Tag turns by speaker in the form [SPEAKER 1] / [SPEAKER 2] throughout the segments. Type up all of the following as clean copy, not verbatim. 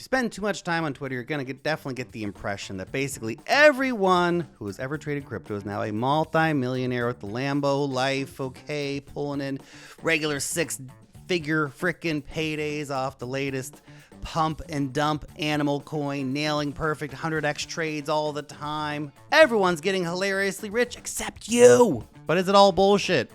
[SPEAKER 1] spend too much time on Twitter, you're going to definitely get the impression that basically everyone who has ever traded crypto is now a multi-millionaire with the Lambo life, okay, pulling in regular six-figure frickin' paydays off the latest pump and dump animal coin, nailing perfect 100x trades all the time. Everyone's getting hilariously rich except you. But is it all bullshit?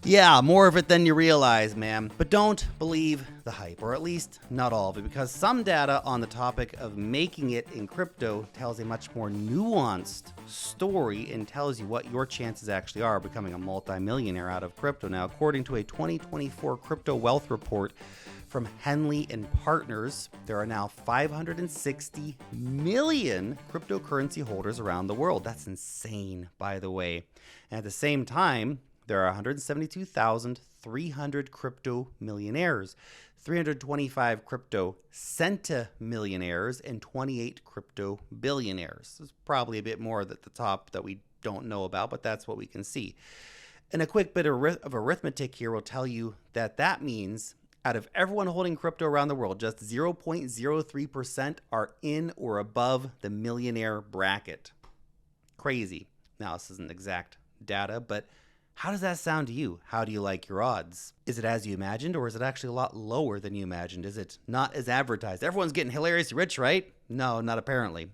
[SPEAKER 1] Yeah, more of it than you realize, man. But don't believe the hype, or at least not all of it, because some data on the topic of making it in crypto tells a much more nuanced story and tells you what your chances actually are becoming a multi-millionaire out of crypto. Now, according to a 2024 crypto wealth report from Henley and Partners, there are now 560 million cryptocurrency holders around the world. That's insane, by the way. And at the same time, there are 172,300 crypto millionaires, 325 crypto centimillionaires, and 28 crypto billionaires. There's probably a bit more at the top that we don't know about, but that's what we can see. And a quick bit of arithmetic here will tell you that that means out of everyone holding crypto around the world, just 0.03% are in or above the millionaire bracket. Crazy. Now, this isn't exact data, but how does that sound to you? How do you like your odds? Is it as you imagined, or is it actually a lot lower than you imagined? Is it not as advertised? Everyone's getting hilariously rich, right? No, not apparently.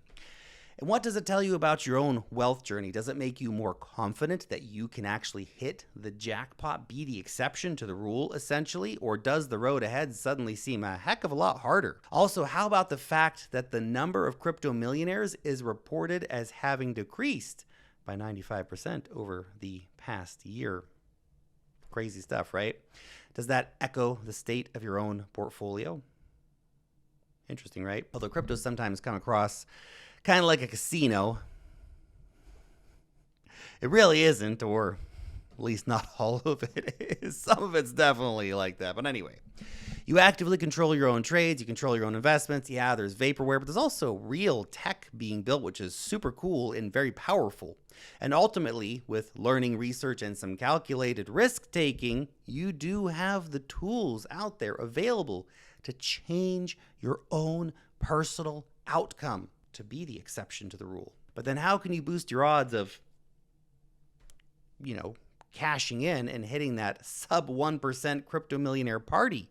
[SPEAKER 1] And what does it tell you about your own wealth journey? Does it make you more confident that you can actually hit the jackpot, be the exception to the rule, essentially? Or does the road ahead suddenly seem a heck of a lot harder? Also, how about the fact that the number of crypto millionaires is reported as having decreased by 95% over the past year? Crazy stuff, right? Does that echo the state of your own portfolio? Interesting, right? Although cryptos sometimes come across kind of like a casino, it really isn't, or at least not all of it is. Some of it's definitely like that. But anyway, you actively control your own trades, you control your own investments. Yeah, there's vaporware, but there's also real tech being built, which is super cool and very powerful. And ultimately, with learning, research, and some calculated risk-taking, you do have the tools out there available to change your own personal outcome, to be the exception to the rule. But then how can you boost your odds of, cashing in and hitting that sub 1% crypto millionaire party?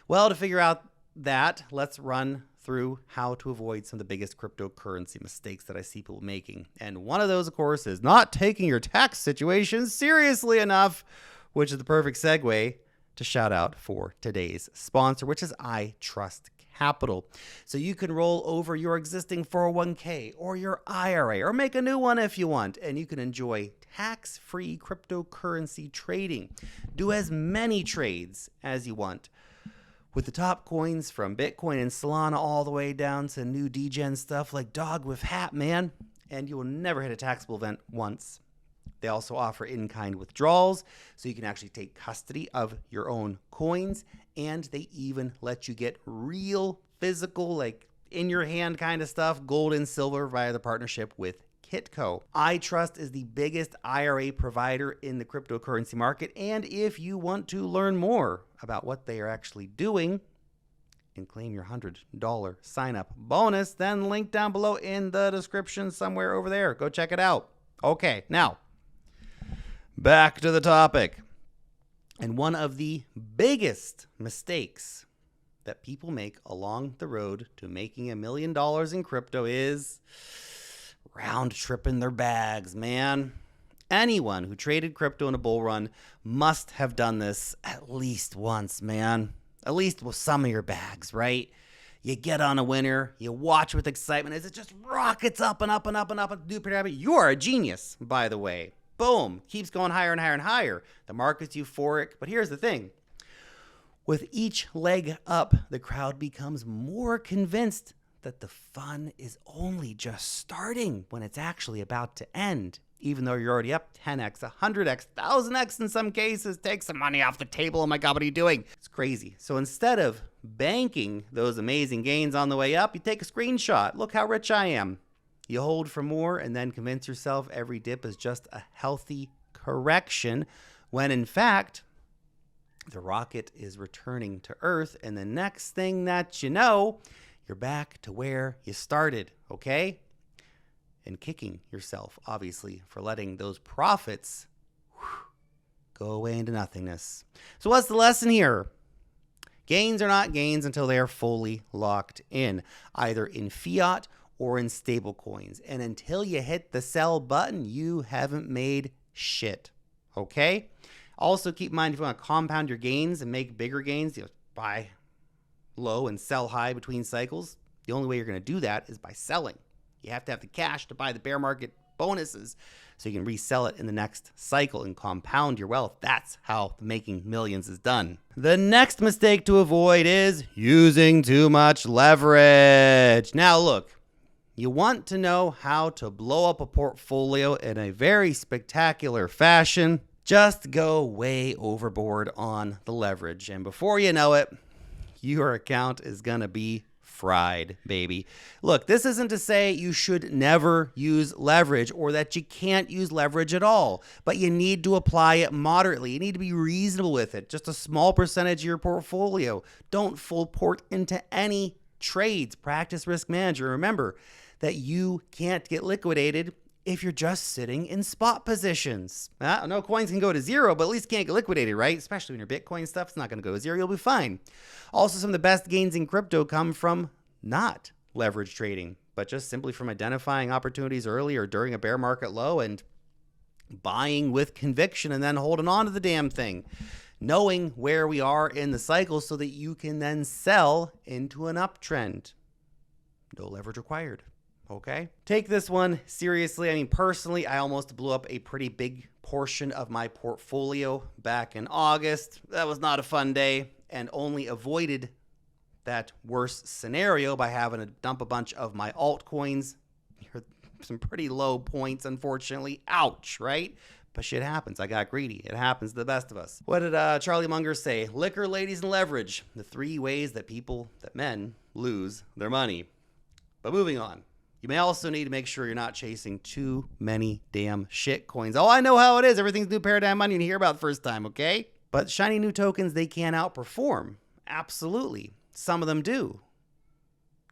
[SPEAKER 1] Well, to figure out that, let's run through how to avoid some of the biggest cryptocurrency mistakes that I see people making. And one of those, of course, is not taking your tax situation seriously enough, which is the perfect segue to shout out for today's sponsor, which is I Trust Capital. So you can roll over your existing 401k or your IRA or make a new one if you want, and you can enjoy tax-free cryptocurrency trading. Do as many trades as you want with the top coins from Bitcoin and Solana all the way down to new degen stuff like Dog with Hat, man. And you will never hit a taxable event once. They also offer in-kind withdrawals, so you can actually take custody of your own coins, and they even let you get real physical, like in your hand kind of stuff, gold and silver via the partnership with Kitco. iTrust is the biggest IRA provider in the cryptocurrency market, and if you want to learn more about what they are actually doing and claim your $100 sign-up bonus, then link down below in the description somewhere over there. Go check it out. Okay, now back to the topic. And one of the biggest mistakes that people make along the road to making $1 million in crypto is round tripping their bags, man. Anyone who traded crypto in a bull run must have done this at least once, man. At least with some of your bags, right? You get on a winner, you watch with excitement as it just rockets up and up and up and up. You are a genius, by the way. Boom, keeps going higher and higher and higher. The market's euphoric, but here's the thing. With each leg up, the crowd becomes more convinced that the fun is only just starting when it's actually about to end. Even though you're already up 10x, 100x, 1000x in some cases, take some money off the table. Oh my God, what are you doing? It's crazy. So instead of banking those amazing gains on the way up, you take a screenshot. Look how rich I am. You hold for more and then convince yourself every dip is just a healthy correction, when in fact, The rocket is returning to Earth, and the next thing that you know, you're back to where you started, okay? And kicking yourself, obviously, for letting those profits go away into nothingness. So what's the lesson here? Gains are not gains until they are fully locked in, either in fiat or in stable coins. And until you hit the sell button, you haven't made shit, okay? Also, keep in mind, if you want to compound your gains and make bigger gains, buy low and sell high between cycles. The only way you're going to do that is by selling. You have to have the cash to buy the bear market bonuses so you can resell it in the next cycle and compound your wealth. That's how making millions is done. The next mistake to avoid is using too much leverage. Now, look, you want to know how to blow up a portfolio in a very spectacular fashion. Just go way overboard on the leverage. And before you know it, your account is going to be fried, baby. Look, this isn't to say you should never use leverage or that you can't use leverage at all, but you need to apply it moderately. You need to be reasonable with it. Just a small percentage of your portfolio. Don't full port into any trades. Practice risk management. Remember that you can't get liquidated if you're just sitting in spot positions. No coins can go to zero, but at least can't get liquidated, right? Especially when your Bitcoin stuff's not going to go to zero. You'll be fine. Also, some of the best gains in crypto come from not leverage trading, but just simply from identifying opportunities early or during a bear market low and buying with conviction and then holding on to the damn thing. Knowing where we are in the cycle so that you can then sell into an uptrend. No leverage required. Okay? Take this one seriously. I mean, personally, I almost blew up a pretty big portion of my portfolio back in August. That was not a fun day, and only avoided that worst scenario by having to dump a bunch of my altcoins. Some pretty low points, unfortunately. Ouch, right? But shit happens. I got greedy. It happens to the best of us. What did Charlie Munger say? Liquor, ladies, and leverage. The three ways that men lose their money. But moving on. You may also need to make sure you're not chasing too many damn shit coins. Oh, I know how it is. Everything's new paradigm money you hear about the first time, okay? But shiny new tokens, they can outperform. Absolutely. Some of them do.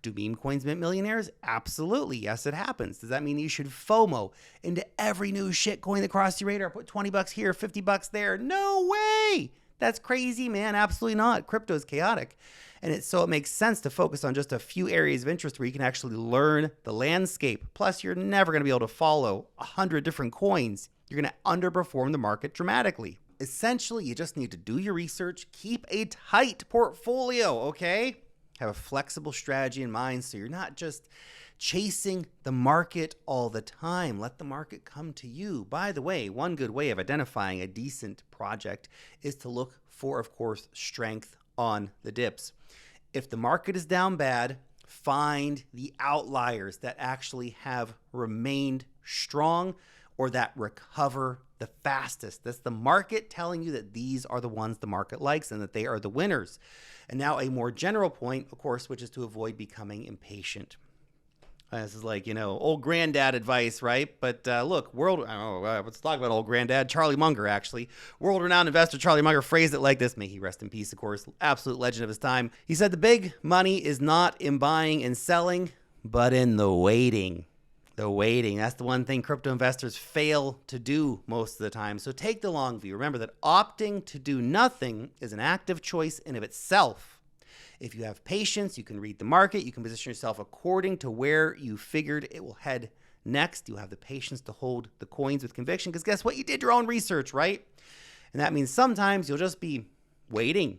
[SPEAKER 1] Do meme coins mint millionaires? Absolutely. Yes, it happens. Does that mean you should FOMO into every new shit coin that crosses your radar? Put 20 bucks here, 50 bucks there. No way. That's crazy, man. Absolutely not. Crypto is chaotic. And so it makes sense to focus on just a few areas of interest where you can actually learn the landscape. Plus, you're never going to be able to follow 100 different coins. You're going to underperform the market dramatically. Essentially, you just need to do your research, keep a tight portfolio, okay? Have a flexible strategy in mind so you're not just chasing the market all the time. Let the market come to you. By the way, one good way of identifying a decent project is to look for, of course, strength on the dips. If the market is down bad, find the outliers that actually have remained strong or that recover the fastest. That's the market telling you that these are the ones the market likes and that they are the winners. And now a more general point, of course, which is to avoid becoming impatient. This is like, old granddad advice, right? But look, let's talk about old granddad, Charlie Munger, actually. World-renowned investor Charlie Munger phrased it like this. May he rest in peace, of course. Absolute legend of his time. He said, the big money is not in buying and selling, but in the waiting. The waiting. That's the one thing crypto investors fail to do most of the time. So take the long view. Remember that opting to do nothing is an active choice in of itself. If you have patience, you can read the market. You can position yourself according to where you figured it will head next. You'll have the patience to hold the coins with conviction because guess what? You did your own research, right? And that means sometimes you'll just be waiting.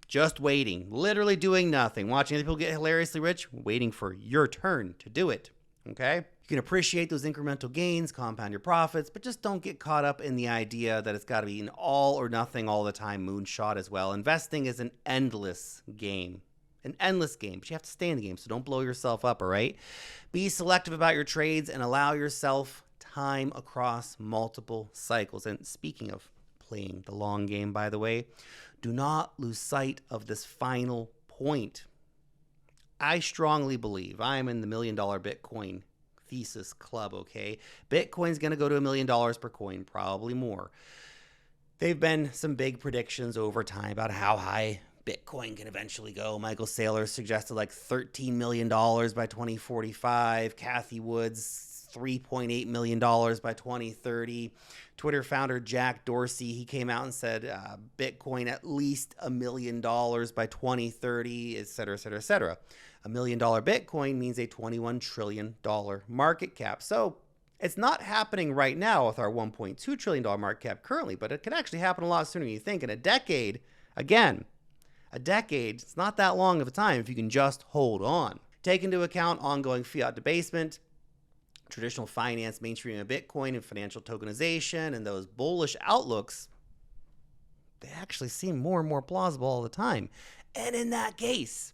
[SPEAKER 1] Just waiting. Literally doing nothing. Watching other people get hilariously rich. Waiting for your turn to do it. Okay? You can appreciate those incremental gains, compound your profits, but just don't get caught up in the idea that it's got to be an all or nothing all the time moonshot as well. Investing is an endless game. An endless game, but you have to stay in the game, so don't blow yourself up, all right? Be selective about your trades and allow yourself time across multiple cycles. And speaking of playing the long game, by the way, do not lose sight of this final point. I strongly believe I am in the $1 Million Bitcoin thesis club, okay? Bitcoin's going to go to $1 million per coin, probably more. There've been some big predictions over time about how high Bitcoin can eventually go. Michael Saylor suggested like $13 million by 2045. Kathy Woods, $3.8 million by 2030. Twitter founder Jack Dorsey, he came out and said Bitcoin at least $1 million by 2030, et cetera, et cetera, et cetera. $1 million Bitcoin means a $21 trillion market cap. So it's not happening right now with our $1.2 trillion market cap currently, but it could actually happen a lot sooner than you think. In a decade, again, a decade, it's not that long of a time if you can just hold on. Take into account ongoing fiat debasement, traditional finance mainstreaming of Bitcoin and financial tokenization, and those bullish outlooks, they actually seem more and more plausible all the time. And in that case,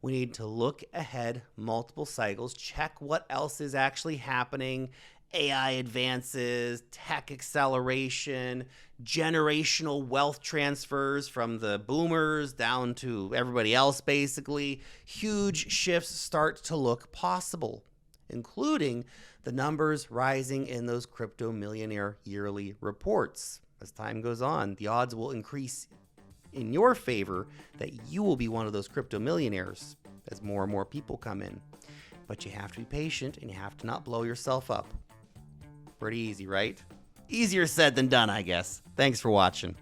[SPEAKER 1] we need to look ahead multiple cycles, check what else is actually happening, AI advances, tech acceleration, generational wealth transfers from the boomers down to everybody else, basically. Huge shifts start to look possible, including the numbers rising in those crypto millionaire yearly reports. As time goes on, the odds will increase in your favor that you will be one of those crypto millionaires as more and more people come in. But you have to be patient and you have to not blow yourself up. Pretty easy, right? Easier said than done, I guess. Thanks for watching.